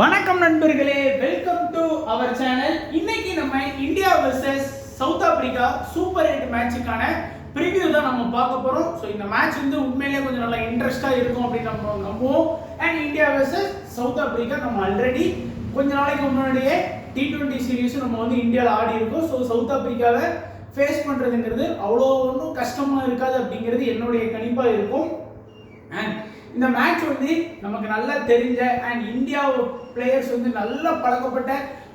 வணக்கம் நண்பர்களே, welcome to our channel. இன்னைக்கு நம்ம India versus South Africa super 8 மேட்சுக்கான ப்ரிவியூ தான் நம்ம பார்க்க போறோம். ஸோ இந்த மேட்ச் வந்து உண்மையிலேயே கொஞ்சம் நல்லா இன்ட்ரெஸ்டா இருக்கும் அப்படின்னு நம்ம நம்புவோம். And India versus South Africa நம்ம ஆல்ரெடி கொஞ்ச நாளைக்கு முன்னாடியே T20 சீரீஸ் நம்ம வந்து இந்தியாவில் ஆடி இருக்கோம். ஸோ சவுத் ஆப்பிரிக்காவை ஃபேஸ் பண்றதுங்கிறது அவ்வளோ ஒன்றும் கஷ்டமா இருக்காது அப்படிங்கிறது என்னுடைய கணிப்பா இருக்கும். அண்ட் இந்த மேட்ச் வந்து நமக்கு நல்லா தெரிஞ்ச அண்ட் இந்தியா பிளேயர்ஸ் வந்து நல்லா பழக்கப்பட்ட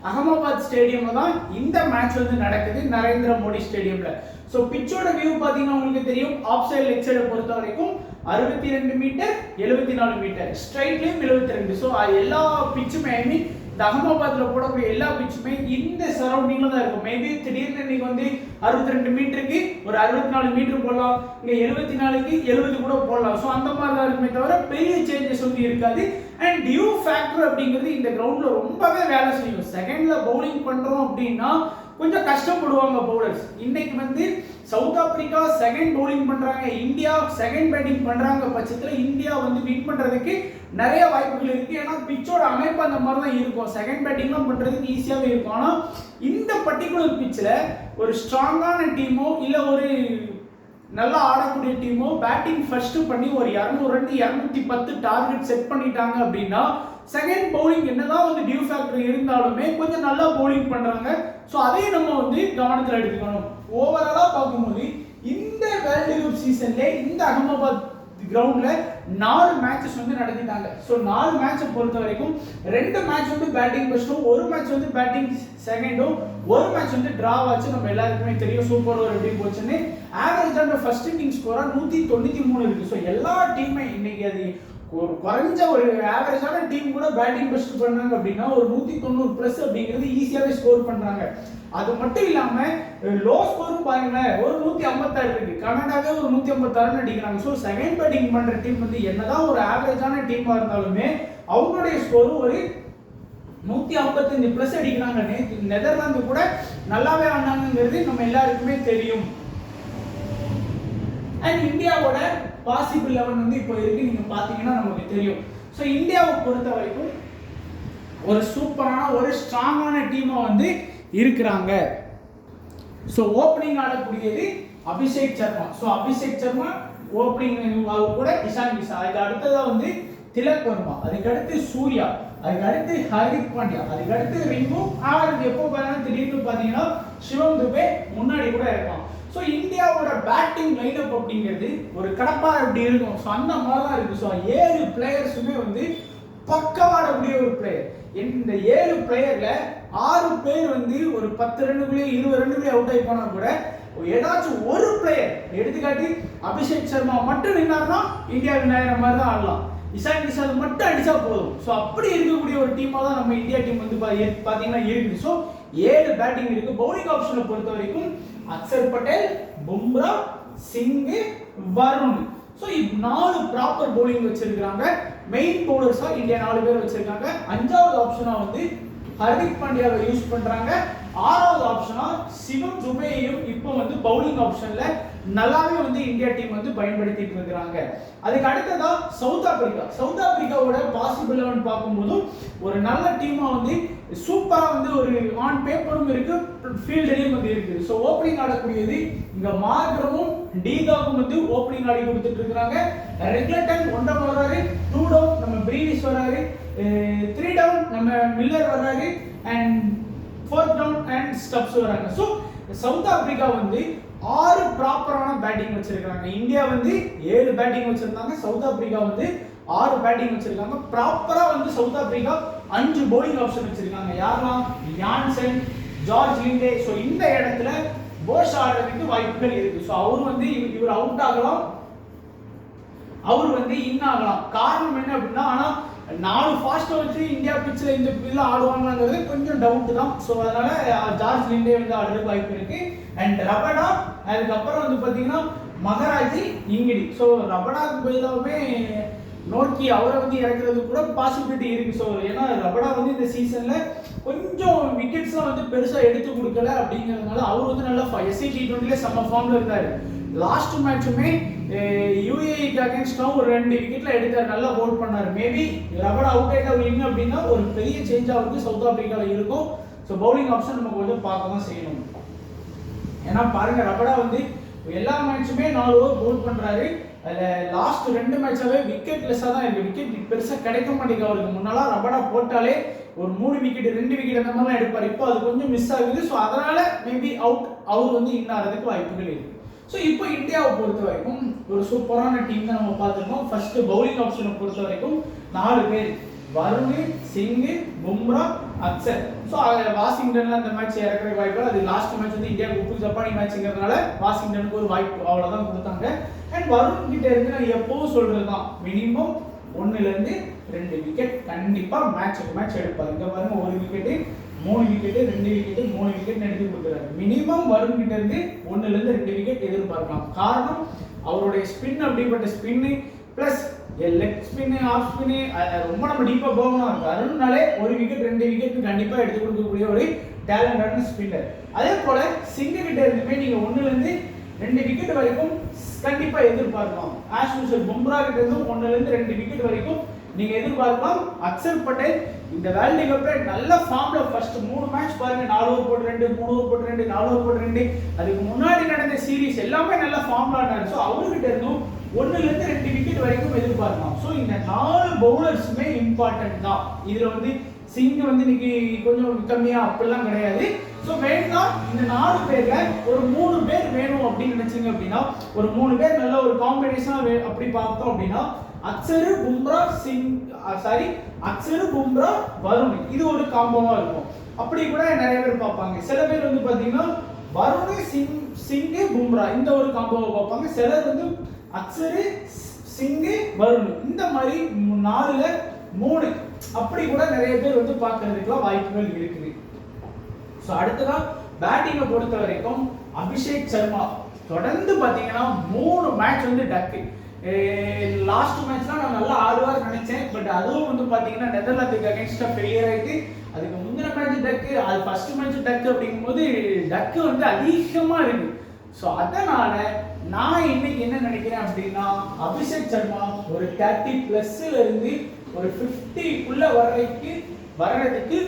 அகமதாபாத் ஸ்டேடியம்ல தான் இந்த மேட்ச் வந்து நடக்குது, நரேந்திர மோடி ஸ்டேடியம்ல. ஸோ பிச்சோட வியூ பார்த்தீங்கன்னா உங்களுக்கு தெரியும், ஆஃப் சைடு லெக் சைடை பொறுத்த வரைக்கும் 62 மீட்டர் 74 மீட்டர், ஸ்ட்ரைட்லேயும் 72. ஸோ எல்லா பிச்சுமே ஐ மீன் இந்த அகமதாபாத்ல போடக்கூடிய எல்லா பிச்சுமே இந்த சரௌண்டிங்ல தான் இருக்கும். மேபி திடீர்னு இன்னைக்கு வந்து 62 மீட்டருக்கு ஒரு 64 மீட்டர் போடலாம், இங்க 74க்கு 70 கூட போடலாம். ஸோ அந்த மாதிரி தான் இருக்குமே தவிர பெரிய சேஞ்சஸ் வந்து இருக்காது. அண்ட் டியூ ஃபேக்டர் அப்படிங்கிறது இந்த கிரவுண்ட்ல ரொம்பவே வேலை செய்யும். செகண்ட்ல பவுலிங் பண்றோம் அப்படின்னா கொஞ்சம் கஷ்டப்படுவாங்க பவுலர்ஸ். இன்னைக்கு வந்து சவுத் ஆப்பிரிக்கா செகண்ட் பவுலிங் பண்றாங்க, இந்தியா செகண்ட் பேட்டிங் பண்றாங்க பட்சத்தில் இந்தியா வந்து வின் பண்றதுக்கு நிறைய வாய்ப்புகள் இருக்கு. ஏன்னா பிச்சோட அமைப்பு அந்த மாதிரி தான் இருக்கும், செகண்ட் பேட்டிங்லாம் பண்றதுக்கு ஈஸியாவே இருக்கும். ஆனால் இந்த பர்டிகுலர் பிச்சில் ஒரு ஸ்ட்ராங்கான டீமோ இல்லை ஒரு நல்லா ஆடக்கூடிய டீமோ பேட்டிங் ஃபர்ஸ்ட் பண்ணி ஒரு 200 ரன் 210 டார்கெட் செட் பண்ணிட்டாங்க அப்படின்னா செகண்ட் பவுலிங் என்னதான் வந்து டியூ ஃபேக்டர் இருந்தாலுமே கொஞ்சம் நல்லா பவுலிங் பண்றாங்க. ஸோ அதையும் நம்ம வந்து கவனத்தில் எடுத்துக்கணும். ஓவராலா பார்க்கும்போது இந்த வேர்ல்டு கப் சீசன்ல இந்த அகமதாபாத் கிரவுண்ட்ல 4 மேட்சஸ் வந்து நடத்திட்டாங்க. ஸோ 4 மேட்சை பொறுத்த வரைக்கும் 2 மேட்ச் வந்து பேட்டிங் ஃபர்ஸ்டும், ஒரு மேட்ச் வந்து பேட்டிங் செகண்டும், ஒரு மேட்ச் வந்து டிரா ஆச்சு. நம்ம எல்லாருக்குமே தெரியும் சூப்பர் ஓவர் எப்படி போச்சுன்னு. ஆவரேஜான ஃபர்ஸ்ட் இன்னிங் ஸ்கோரா 193 இருக்கு. ஸோ எல்லா டீமே இன்னைக்கு அது ஒரு குறைஞ்ச ஒரு ஆவரேஜான டீம் கூட பேட்டிங் பெஸ்ட் பண்ணாங்க அப்படின்னா ஒரு 190 பிளஸ் அப்படிங்கிறது ஈஸியாவே ஸ்கோர் பண்றாங்க. அது மட்டும் இல்லாம லோ ஸ்கோரும் பாருங்களேன், ஒரு 156 இருக்கு. கனடாவே ஒரு 156 அடிக்கிறாங்க. ஸோ செகண்ட் பேட்டிங் பண்ற டீம் வந்து என்னதான் ஒரு ஆவரேஜான டீமா இருந்தாலுமே அவங்களுடைய ஸ்கோரும் ஒரு 155 பிளஸ் அடிக்கிறாங்க. நெதர்லாந்து கூட நல்லாவே ஆனாங்கிறது நம்ம எல்லாருக்குமே தெரியும். அண்ட் இந்தியாவோட பாசிபிள் 11 வந்து இப்போ இருக்கு, நீங்க பாத்தீங்கன்னா நமக்கு தெரியும். ஸோ இந்தியாவை பொறுத்த வரைக்கும் ஒரு சூப்பரான ஒரு ஸ்ட்ராங்கான டீமா வந்து இருக்கிறாங்க. ஸோ ஓப்பனிங் ஆடக்கூடியது அபிஷேக் சர்மா. ஸோ அபிஷேக் சர்மா ஓப்பனிங் கூட இஷான் கிஷன், அதுக்கு அடுத்ததா வந்து திலக் வர்மா, அதுக்கு அடுத்து சூர்யா, அதுக்கு அடுத்து ஹார்திக் பாண்டியா, அதுக்கு அடுத்து ரிங்கு. அவருக்கு எப்போ பாருங்க திடீர்னு பாத்தீங்கன்னா சிவம் துபே முன்னாடி கூட இருக்கான். ஸோ இந்தியாவோட பேட்டிங் லைனப் அப்படிங்கிறது ஒரு கடப்பா எப்படி இருக்கும், ஸோ அந்த மாதிரி தான் இருக்கு. ஸோ 7 பிளேயர்ஸுமே வந்து பக்கவாடக்கூடிய ஒரு பிளேயர். இந்த 7 பிளேயர்ல 6 பேர் வந்து ஒரு 10 ரன்னுக்குள்ளே 20 ரன்னுக்குள்ளே அவுட் ஆகி போனா கூட ஏதாச்சும் ஒரு பிளேயர், எடுத்துக்காட்டி அபிஷேக் சர்மா மட்டும் நின்னார்னா இந்தியா வின் ஆகிற மாதிரி தான் ஆடலாம். இஷான் கிஷன் மட்டும் அடிச்சா போதும். ஸோ அப்படி இருக்கக்கூடிய ஒரு டீமா தான் நம்ம இந்தியா டீம் வந்து பாத்தீங்கன்னா இருக்குது. ஸோ 7 பேட்டிங் இருக்கு. பவுலிங் ஆப்ஷனை பொறுத்த வரைக்கும் Axar Patel, Bumrah, Singh, Varun. So 4 proper bowling வச்சிருக்காங்க. மெயின் பவுலர்ஸா இந்தியா 4 பேர் வச்சிருக்காங்க. 5வது ஆப்ஷனா வந்து ஹார்திக் பாண்டியாவை யூஸ் பண்றாங்க. 6வது ஆப்ஷனா சிவம் துபேயையும் இப்போ வந்து பவுலிங் ஆப்ஷன்ல நல்லாவே வந்து இந்தியா டீம் வந்து பயன்படுத்திட்டு இருக்கிறாங்க. அதுக்கு அடுத்ததா சவுத் ஆப்பிரிக்கா. சவுத் ஆப்பிரிக்காவோட பாசிபிள் 11 பார்க்கும்போது ஒரு நல்ல டீமா வந்து சூப்பரா வந்து ஒரு ஆன் பேப்பரும் இருக்கு, ஃபீல்ட்லயும் வந்து இருக்கு. ஸோ ஓப்பனிங் ஆடக்கூடியது இங்க மார்கரமும் டீகாக்கும் வந்து ஓப்பனிங் ஆடி கொடுத்துட்டு இருக்காங்க. ரெகுலட்டன் 1 டவுன் வராரு, 2 டவுன் நம்ம பிரீவிஸ் வராரு, 3 டவுன் நம்ம மில்லர் வராரு, and 4th down and Stubbs வராங்க. ஸோ சவுத் ஆப்பிரிக்கா வந்து 6 ப்ராப்பரான பேட்டிங் வச்சிருக்காங்க. இந்தியா வந்து 7 பேட்டிங் வச்சிருந்தாங்க, சவுத் ஆப்பிரிக்கா வந்து 6 பேட்டிங் வச்சிருக்காங்க. ப்ராப்பரா வந்து சவுத் ஆப்பிரிக்கா 5 பவுலிங் ஆப்ஷன் வச்சிருக்காங்க. யாரெல்லாம்? Jansen, George லிண்டே. ஸோ இந்த இடத்துல போஷ் ஆடுறதுக்கு வாய்ப்புகள் இருக்கு. ஸோ அவர் வந்து இவர் அவுட் ஆகலாம், அவர் வந்து இன் ஆகலாம். காரணம் என்ன அப்படின்னா, ஆனா 4 ஃபாஸ்ட் வச்சு இந்தியா பிச்சில் இந்த பில்ல ஆடுவாங்கிறது கொஞ்சம் டவுட் தான். ஸோ அதனால ஜார்ஜ் லிண்டே வந்து ஆடுறதுக்கு வாய்ப்பு இருக்கு. அண்ட் ரபடா, அதுக்கப்புறம் வந்து பார்த்தீங்கன்னா மகராஜி, இங்கிடி. ஸோ ரபடாக்கு பதிலாகவே நோக்கி அவரை வந்து இறக்குறது கூட பாசிபிலிட்டி இருக்கு. ஸோ ஏன்னா ரபடா வந்து இந்த சீசன்ல கொஞ்சம் விக்கெட்ஸ்லாம் வந்து பெருசா எடுத்து கொடுக்கல அப்படிங்கிறதுனால அவர் வந்து நல்லா SC T20ல செம்ம ஃபார்ம்ல இருந்தாரு. லாஸ்ட் மேட்சுமே யூஏஇக்கு அகேன்ஸ்டாக ஒரு 2 விக்கெட்ல எடுத்தார், நல்லா ஹோல்ட் பண்ணார். மேபி ரபடா அவுட் ஆயிட்டா வின் அப்படின்னா ஒரு பெரிய சேஞ்ச் ஆகுது சவுத் ஆப்பிரிக்காவில் இருக்கும். ஸோ பவுலிங் ஆப்ஷன் நம்ம கொஞ்சம் பார்க்க தான் செய்யணும். ஏன்னா பாருங்க, ரபடா வந்து எல்லா மேட்சுமே 4 ஓவர் பவுல் பண்றாரு. அதில் லாஸ்ட் 2 மேட்சாவே விக்கெட் லெஸ்ஸாக தான் இருக்கு. விக்கெட் பெருசாக கிடைக்க மாட்டேங்குது அவருக்கு. முன்னாலாம் ரபடா போட்டாலே ஒரு 3 விக்கெட் 2 விக்கெட் அந்த மாதிரிலாம் எடுப்பார். இப்போ அது கொஞ்சம் மிஸ் ஆகுது. ஸோ அதனால மேபி அவர் வந்து இன் ஆகிறதுக்கு வாய்ப்புகள் இருக்கு. ஸோ இப்போ இந்தியாவை பொறுத்த வரைக்கும் ஒரு சூப்பரான டீம் தான் நம்ம பார்த்துருக்கோம். ஃபர்ஸ்ட் பவுலிங் ஆப்ஷனை பொறுத்த வரைக்கும் 4 பேர், வருண், சிங், பும்ரா, அக்சர். ஸோ வாஷிங்டன்ல அந்த மேட்ச் இறக்குற வாய்ப்பு. அது லாஸ்ட் மேட்ச் வந்து இந்தியாவுக்கு உப்பு ஜப்பானி மேட்ச்ங்கிறதுனால வாஷிங்டனுக்கு ஒரு வாய்ப்பு அவ்வளோதான் கொடுத்தாங்க. அண்ட் வருண் கிட்ட இருந்து நான் எப்பவும் சொல்றது தான், மினிமம் 1 ல இருந்து 2 விக்கெட் கண்டிப்பா மேட்ச் எடுப்பாரு. இங்க பாருங்க, 1 விக்கெட், 3 விக்கெட், 2 விக்கெட், 3 விக்கெட் எடுத்து கொடுக்குறாரு. மினிமம் வருண் கிட்ட இருந்து 1 ல இருந்து 2 விக்கெட் எதிர்பார்க்கலாம். காரணம் அவருடைய ஸ்பின், அப்படிப்பட்ட ஸ்பின்னு பிளஸ் லெக் ஸ்பின்னு, ஆஃப் ஸ்பின்னு, ரொம்ப நம்ம டீப்பா போகணும். வருண்னாலே 1 விக்கெட் 2 விக்கெட் கண்டிப்பா எடுத்து கொடுக்கக்கூடிய ஒரு டேலண்டான ஸ்பின்னர். அதே போல சிங் கிட்ட இருந்துமே நீங்க 1 ல இருந்து 2 விக்கெட் வரைக்கும் கண்டிப்பா எதிர்பார்க்கலாம். ஆஸ் யூசுவல் பும்ரா கிட்ட இருந்து 1 ல இருந்து 2 விக்கெட் வரைக்கும் நீங்க எதிர்பார்க்கலாம். அக்சர் பட்டேல் இந்த வேர்ல்டு கப்ல நல்ல ஃபார்ம்ல ஃபர்ஸ்ட் 3 மேட்ச் பாருங்க, 4 ஓவர் போட்டு 2, 3 ஓவர் போட்டு 2, 4 ஓவர் போட்டு 2, அதுக்கு முன்னாடி நடந்த சீரிஸ் எல்லாமே நல்ல ஃபார்ம்ல ஆனாரு. ஸோ அவர்கிட்ட இருந்தும் 1 ல இருந்து 2 விக்கெட் வரைக்கும் எதிர்பார்க்கலாம். ஸோ இந்த 4 பவுலர்ஸுமே இம்பார்ட்டன்ட் தான். இதுல வந்து சிங் வந்து இன்னைக்கு கொஞ்சம் கம்மியா அப்படிலாம் கிடையாது. ஸோ வேணா இந்த 4 பேர்ல ஒரு 3 பேர் வேணும் அப்படின்னு நினைச்சீங்க அப்படின்னா, ஒரு 3 பேர் நல்ல ஒரு காம்பினேஷனா அப்படி பார்த்தோம் அப்படின்னா, அக்சர், பும்ரா, வருண், இது ஒரு காம்போவா இருக்கும். அப்படி கூட நிறைய பேர் பார்ப்பாங்க. சில பேர் வந்து பாத்தீங்கன்னா வருண், சிங், பும்ரா இந்த ஒரு காம்போவை பார்ப்பாங்க. சிலர் வந்து அக்சர், சிங், வருண் இந்த மாதிரி 4ல 3 அப்படி கூட நிறைய பேர் வந்து பார்க்கறதுக்குலாம் வாய்ப்புகள் இருக்குது. ஸோ அடுத்ததா பேட்டிங்கை பொறுத்த வரைக்கும் அபிஷேக் சர்மா தொடர்ந்து பார்த்தீங்கன்னா 3 மேட்ச் வந்து டக்கு. லாஸ்ட் மேட்ச்லாம் நான் நல்லா ஆடுவார் நினைச்சேன். பட் அதுவும் வந்து பார்த்தீங்கன்னா நெதர்லாந்துக்கு அகேன்ஸ்டா ஃபெயிலியர் ஆயிட்டு, அதுக்கு முந்தின மேட்ச் டக்கு, அது ஃபர்ஸ்ட் மேட்ச் டக்கு. அப்படிங்கும்போது டக்கு வந்து அதிகமாக இருக்கு. ஸோ அதனால நான் இன்னைக்கு என்ன நினைக்கிறேன் அப்படின்னா, அபிஷேக் சர்மா ஒரு 30+ இருந்து ஒரு 50க்குள்ள வர்றதுக்கு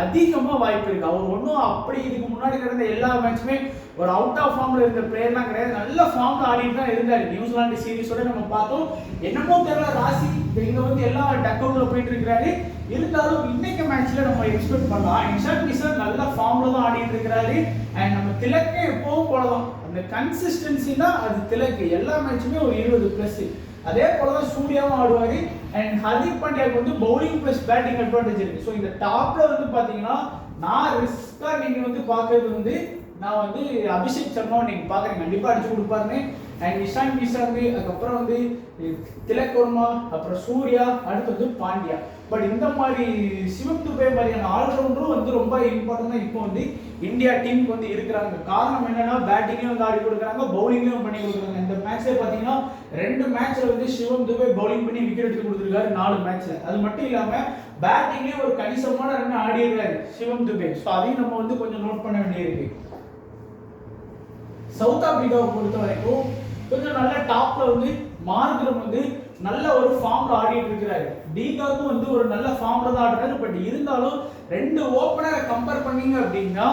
அதிகமாக வாய்ப்பு இருக்கு. அவர் ஒன்றும் அப்படி இதுக்கு முன்னாடி நடந்த எல்லா மேட்சுமே ஒரு அவுட் ஆஃப் ஃபார்ம்ல இருந்த பிளேயர்லாம் கிடையாது. நல்ல ஃபார்ம்ல ஆடிட்டு தான் இருந்தாரு. நியூசிலாந்து சீரிஸோட நம்ம பார்த்தோம். என்னமோ தெரியல, ராசி இங்க வந்து எல்லாம் டக் அவுட்ல போயிட்டு இருக்கிறாரு. இருந்தாலும் இன்னைக்கு மேட்ச்ல நம்ம எக்ஸ்பெக்ட் பண்ணலாம். இன்ஷாட் கிஷன் நல்ல ஃபார்ம்ல தான் ஆடிட்டு இருக்கிறாரு. அண்ட் நம்ம திலக்கே எப்பவும் போலதான், அந்த கன்சிஸ்டன்சி தான் அது திலக்கு. எல்லா மேட்சுமே ஒரு 20+. அதே போலதான் சூர்யாவும் ஆடுவாரு. அண்ட் ஹர்திக் பாண்டியாக்கு வந்து பவுலிங் பிளஸ் பேட்டிங் அட்வான்டேஜ் இருக்கு. ஸோ இந்த டாப்ல வந்து பாத்தீங்கன்னா நான் ரிஸ்கா நீங்க வந்து பாக்குறது வந்து, நான் வந்து அபிஷேக் சர்மா நீங்க பாக்குறேன் கண்டிப்பா அடிச்சு கொடுப்பாருன்னு. அண்ட் இஷான் கிஷன், அதுக்கப்புறம் வந்து திலக் வர்மா, அப்புறம் சூர்யா, அடுத்து வந்து பாண்டியா. பட் இந்த மாதிரி சிவம் துபே மாதிரியான ஆல்ரவுண்டரும் வந்து ரொம்ப இம்பார்ட்டன்டா இப்போ வந்து இந்தியா டீமுக்கு வந்து இருக்கிறாங்க. காரணம் என்னன்னா, பேட்டிங்லயும் வந்து ஆடி கொடுக்குறாங்க, பவுலிங்லயும் பண்ணி கொடுக்குறாங்க. இந்த மேட்ச்ல பாத்தீங்கன்னா 2 மேட்ச்ல வந்து சிவம் துபே பவுலிங் பண்ணி விக்கெட் எடுத்து கொடுத்துருக்காரு 4 மேட்ச்ல. அது மட்டும் இல்லாம பேட்டிங்லயும் ஒரு கணிசமான ரன் ஆடிடுறாரு சிவம் துபே. ஸோ அதையும் நம்ம வந்து கொஞ்சம் நோட் பண்ண வேண்டியிருக்கு. சவுத் ஆப்பிரிக்காவை பொறுத்த வரைக்கும் கொஞ்சம் நல்ல டாப்ல வந்து மார்க்ரம் வந்து நல்ல ஒரு ஃபார்ம்ல ஆடிட்டு இருக்கிறாரு. டீகாக்கும் வந்து ஒரு நல்ல ஃபார்ம்ல தான் ஆடுறாரு. பட் இருந்தாலும் 2 ஓப்பனரை கம்பேர் பண்ணீங்க அப்படின்னா,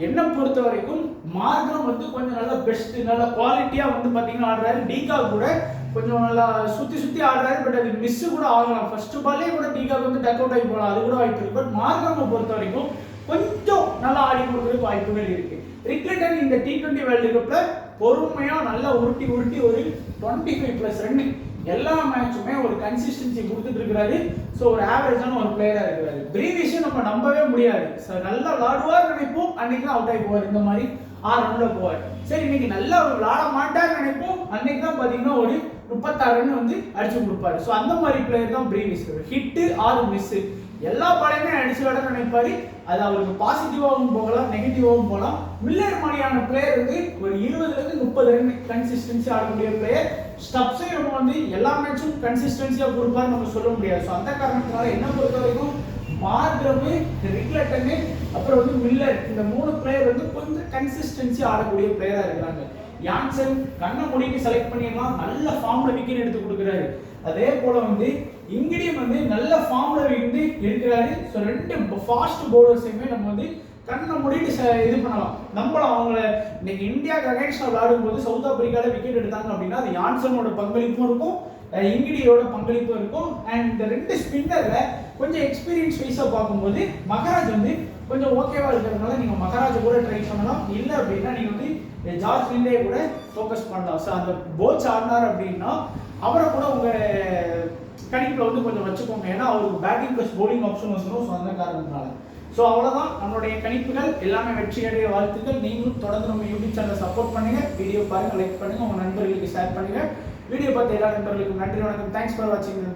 என்ன பொறுத்த வரைக்கும் மார்க்ரம் வந்து கொஞ்சம் நல்ல பெஸ்ட், நல்ல குவாலிட்டியா வந்து பாத்தீங்கன்னா ஆடுறாரு. டீகா கூட கொஞ்சம் நல்லா சுத்தி ஆடுறாரு. பட் அது மிஸ் கூட ஆகலாம். ஃபர்ஸ்ட் பால்லே கூட டீகாக்கு வந்து டக் அவுட் ஆகி போகலாம், அது கூட வாய்ப்பு இருக்கு. பட் மார்க்ரமை பொறுத்த வரைக்கும் கொஞ்சம் நல்லா ஆடி கொடுக்கறதுக்கு வாய்ப்புகள் இருக்கு. ரிக்லட்டன் இந்த T20 வேர்ல்டு கப்ல பொறுமையா நல்லா உருட்டி ஒரு 25+ ரன் எல்லா மேட்சுமே ஒரு கன்சிஸ்டன்சி கொடுத்துட்டு இருக்காரு. ஸோ ஒரு ஆவரேஜான ஒரு பிளேயரா இருக்கிறாரு. பிரீவிஷன் நம்ம நம்பவே முடியாது. நல்லா விளாடுவார் நினைப்போம், அன்னைக்கு தான் அவுட் ஆகி போவார். இந்த மாதிரி 6 ரன்ல போவார். சரி, இன்னைக்கு நல்லா விளாட மாட்டார் நினைப்போம், அன்னைக்கு தான் பாத்தீங்கன்னா ஒரு 36 ரன் வந்து அடிச்சு கொடுப்பாரு. ஸோ அந்த மாதிரி பிளேயர் தான் பிரீவிஷ். ஹிட் ஆர் மிஸ் எல்லா பாலையுமே அடிச்சு விட நினைப்பாரு. அது அவருக்கு பாசிட்டிவாகவும் போகலாம், நெகட்டிவாகவும் போகலாம். மில்லர் மாதிரியான பிளேயர் வந்து ஒரு 20-30 ரன் கன்சிஸ்டன்சி ஆடக்கூடிய பிளேயர். ஸ்டப்ஸை நம்ம வந்து எல்லா மேட்சும் கன்சிஸ்டன்சியா கொடுப்பாரு நம்ம சொல்ல முடியாது. ஸோ அந்த காரணத்தினால என்ன பொறுத்த வரைக்கும் மார்க்ரம், ரிக்லட்டன், அப்புறம் வந்து மில்லர், இந்த 3 பிளேயர் வந்து கொஞ்சம் கன்சிஸ்டன்சி ஆடக்கூடிய பிளேயரா இருக்கிறாங்க. யான்சன் கண்ண மூடிட்டு செலக்ட் பண்ணிடலாம், நல்ல ஃபார்ம்ல விக்கெட் எடுத்து கொடுக்குறாரு. அதே போல வந்து இங்கேயும் வந்து நல்ல ஃபார்ம்ல வந்து இருக்கிறாரு. ஸோ ரெண்டு ஃபாஸ்ட் பவுலர்ஸையுமே நம்ம வந்து கண்ணை மூடிட்டு இது பண்ணலாம், நம்பலாம். அவங்கள இன்னைக்கு இந்தியாவுக்கு அகைன்ஸ்டா விளையாடும் போது சவுத் ஆப்பிரிக்கால விக்கெட் எடுத்தாங்க அப்படின்னா அது யான்சனோட பங்களிப்பும் இருக்கும், இங்கிடியோட பங்களிப்பும் இருக்கும். அண்ட் இந்த ரெண்டு ஸ்பின்னர்ல கொஞ்சம் எக்ஸ்பீரியன்ஸ் வைஸா பார்க்கும்போது மகராஜ் வந்து கொஞ்சம் ஓகேவா இருக்கிறதுனால நீங்க மகராஜ் கூட ட்ரை பண்ணலாம். இல்லை அப்படின்னா நீங்க வந்து ஜார்ஜ் லிண்டே கூட ஃபோக்கஸ் பண்ணலாம். ஸோ அந்த போச் ஆடினார் அப்படின்னா அவரை கூட உங்க கணிப்பில் வந்து கொஞ்சம் வச்சுக்கோங்க. ஏன்னா அவருக்கு பேட்டிங் ப்ளஸ் பவுலிங் ஆப்ஷன் வசணும். ஸோ அந்த காரணத்தினால ஸோ அவ்வளோதான் நம்மளுடைய கணிப்புகள் எல்லாமே வெற்றியடைய வாழ்த்துக்கள். நீங்களும் தொடர்ந்து நம்ம யூடியூப் சேனலை சப்போர்ட் பண்ணுங்க, வீடியோ பாருங்க, லைக் பண்ணுங்க, உங்க நண்பர்களுக்கு ஷேர் பண்ணுங்க. வீடியோ பார்த்த எல்லா நண்பர்களுக்கும் நன்றி, வணக்கம். தேங்க்ஸ் ஃபார் வாட்சிங்.